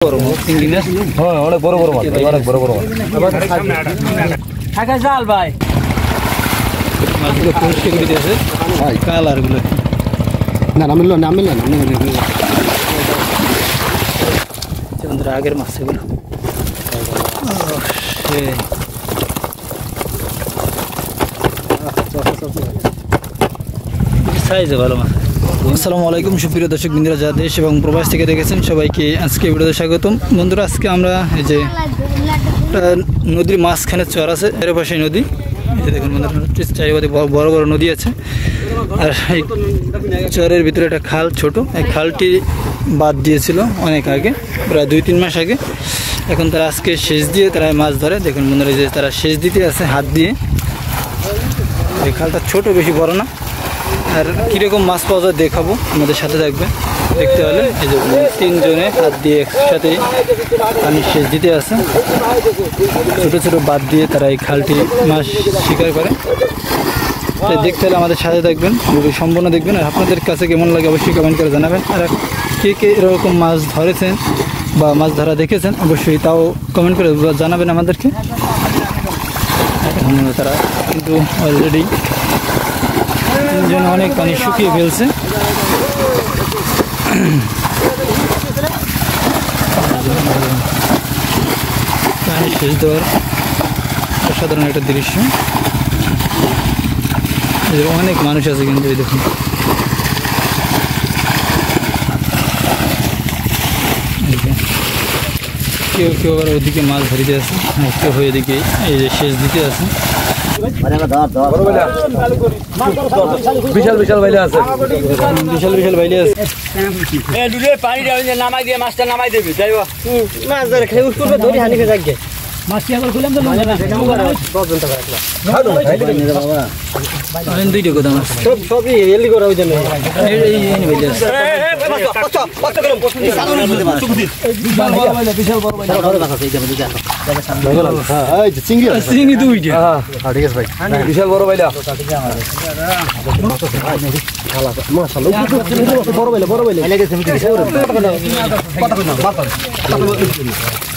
অনেক বড় বড় মাছ, অনেক বড় বড় মাছ। ঢাকা জাল ভাই, মাছগুলো পরিষ্কার করে দিয়েছে কালারগুলো। না নামিল নামিল না বন্ধুরা, আগের মাছ এগুলো সাইজে ভালো মাছ। আসসালামু আলাইকুম সুপ্রিয় দর্শক বিন্দুরা, যা দেশ এবং প্রবাস থেকে দেখেছেন সবাইকে আজকে ভিডিওতে স্বাগতম। বন্ধুরা, আজকে আমরা এই যে নদীর মাঝখানে চর আছে, এর পাশে নদী, এই দেখুন বন্ধুরা, চারিপাশে বড় বড় নদী আছে। আর এই চরের ভিতরে একটা খাল, ছোট, এই খালটি বাদ দিয়েছিল অনেক আগে, প্রায় 2-3 মাস আগে। এখন তারা আজকে সেচ দিয়ে তারা মাছ ধরে। দেখুন বন্ধুরা, যে তারা সেচ দিতে আছে হাত দিয়ে। এই খালটা ছোট, বেশি বড় না। আর কীরকম মাছ পাওয়া যায় দেখাবো, আমাদের সাথে থাকবে দেখতে হলে। এই যে 3 জনে হাত দিয়ে একসাথে পানি সেচ দিতে আছে, ছোটো ছোটো বাদ দিয়ে তারা এই খালটি মাছ শিকার করে। তাই দেখতে হলে আমাদের সাথে থাকবেন, যদি সম্পূর্ণ দেখবেন। আর আপনাদের কাছে কেমন লাগে অবশ্যই কমেন্ট করে জানাবেন। আর কে কে এরকম মাছ ধরেছেন বা মাছ ধরা দেখেছেন অবশ্যই তাও কমেন্ট করে জানাবেন আমাদেরকে। তারা কিন্তু অলরেডি অনেক পানি শুকিয়ে ফেলছে। পানি সেচ দেওয়ার অসাধারণ একটা দৃশ্য। অনেক মানুষ আছে কিন্তু, এই দেখুন কেউ কেউ আবার ওদিকে মাছ ধরিতে আছে, কেউ হয়ে এদিকে এই যে সেচ দিতে আছে। বিশাল বিশাল বাইলে আছে, বিশাল বিশাল বাইলে আছে। পানি নামাই দিয়ে মাছটা নামাই দেবে, যাই মাছ ধরে খেয়ে উঠবে, ধরে হানি খেয়ে থাকবে। মাছটি আবার খুললাম তো দুইটা কথা মাছ সবই এলি করা ওই জন্য চিংড়ি দুইটা। ঠিক আছে ভাই, বিশাল বড় বাইলা বড় বাইলা বড় বাইলা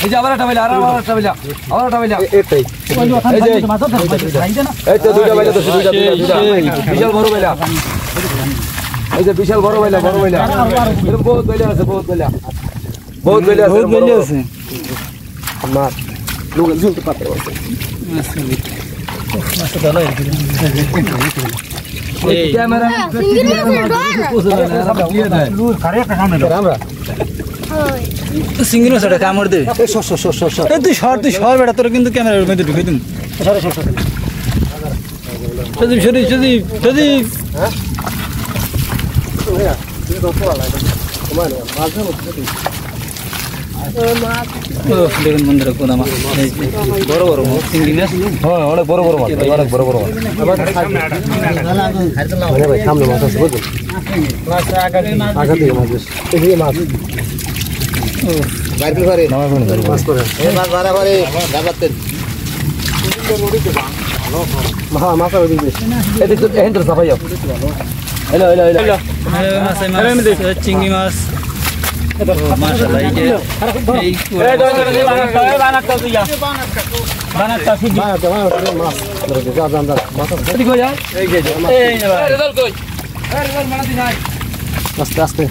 এই যে আবার একটা বাইলা, আবার একটা বাইলা, আবার একটা বাইলা, এটাই এই তো দুইটা বাইলা, দুইটা বিশাল বড় বাইলা। এই যে বিশাল বড় বাইলা, বড় বাইলা, বহুত বাইলা আছে, বহুত বাইলা, বহুত বাইলা আছে, বহুত বাইলা আছে। মাছ লোক ঝুলতে পারে আছে মাছ তো ভালো আছে। এই ক্যামেরা আমরা সিঙ্গিনো সেটা কামড় দে, তুই সর বেটা, তোর কিন্তু ক্যামেরার মধ্যে ঢুকে দিন। যদি যদি যদি যদি দেখুন বন্ধুরা, কোন মাছ বড় বড় মাছ, চিংড়ি মাছ, হ্যাঁ অনেক বড় বড় মাছ, অনেক বড় বড় মাছ। সামনে মাছ আছে, বুঝলেন, আগা থেকে মাছ এদিকে মাছ বাইরে করে মাছ করে মাছ ধরা করে যাবাতেন। হ্যাঁ মাছ ওই দিকে এদিক তো এহেন তো সাফাই যাও। হ্যালো হ্যালো হ্যালো মাছ চিংড়ি মাছ মাশাআল্লাহ। এই যে এই বানাটা তুই যা বানাটা ঠিক বানাটা মাছ ধরে যা যা মাছ এদিক হয়ে যা। এই যে এই রেজাল্ট কই, রেজাল্ট মানাতি নাই, আস্তে আস্তে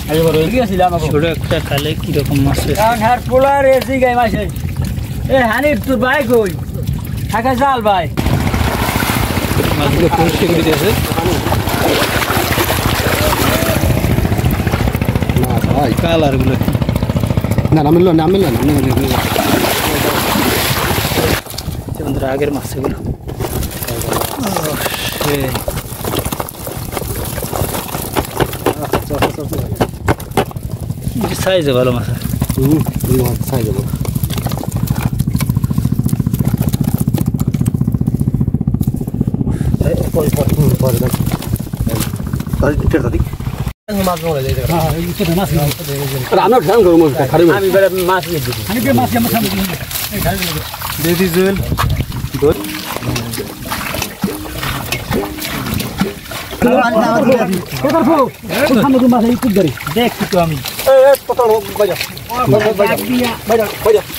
আগে বড় হয়ে গেছিল। আমাকে ছোট একটা খালে কি রকম মাছ আছে, আর পোলার এসি গায় মাছ। এই হানি তোর ভাই কই, ঢাকা জাল ভাই, মাছগুলো পরিষ্কার করে দিয়েছে। কালারগুলো না নামিল নামিল না বন্ধুরা, আগের মাছ এগুলো সাইজে ভালো মাছ, সাইজে ভালো। দেখছি তো আমি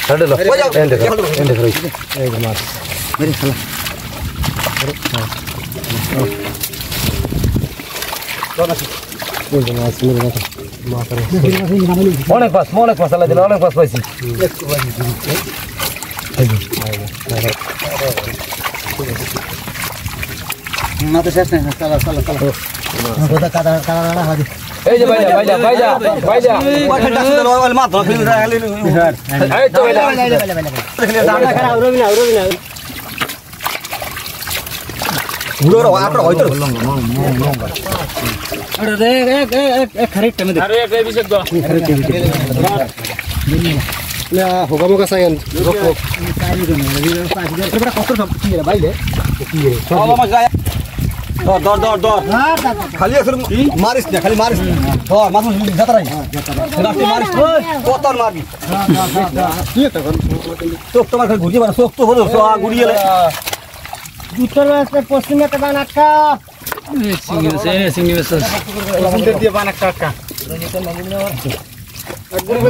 ছাড়ে লো এন্ড করে এই মাছ মেরে খেলা অনেক পাস আল্লাহ দিলে অনেক পাস পাইছি এই যে ভাইয়া এই তো খালি মারিস না খালি মারিস ধর মাছ যাতারাই মারিস কতর মারবি চোখ তোমার খালি ঘুরিয়ে মারা চোখ তো বলো ঘুরিয়ে উত্তর পশ্চিমে একটা বান আটকা চিংড়ি মাছ দিয়ে বান একটা আটকা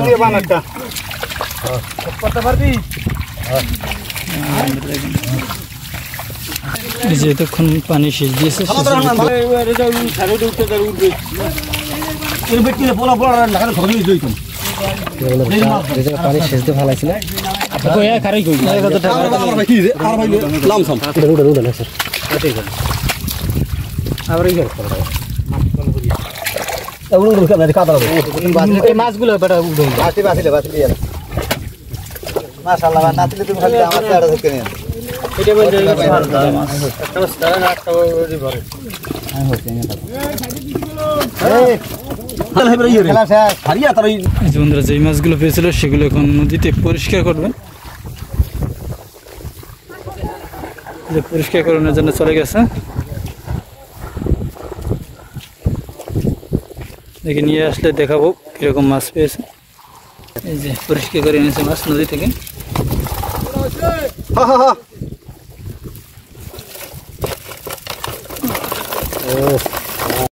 দিয়ে বান একটা করতে পারবি যেতক্ষণ পানি সেচ দিয়েছে পানি সেচতে ভালো লাগছে না মাছগুলো মাশাআল্লাহ নাতিলে তুমি খালি আমার চেহারা দেখতে নিয়ে এটা বলতে বন্ধুরা যেই মাছগুলো পেয়েছিল সেগুলো এখন নদীতে পরিষ্কার করবেন, যে পরিষ্কার করানোর জন্য চলে গেছে। দেখে নিয়ে আসলে দেখাবো কিরকম মাছ পেয়েছে। এই যে পরিষ্কার করে এনেছে মাছ নদী থেকে।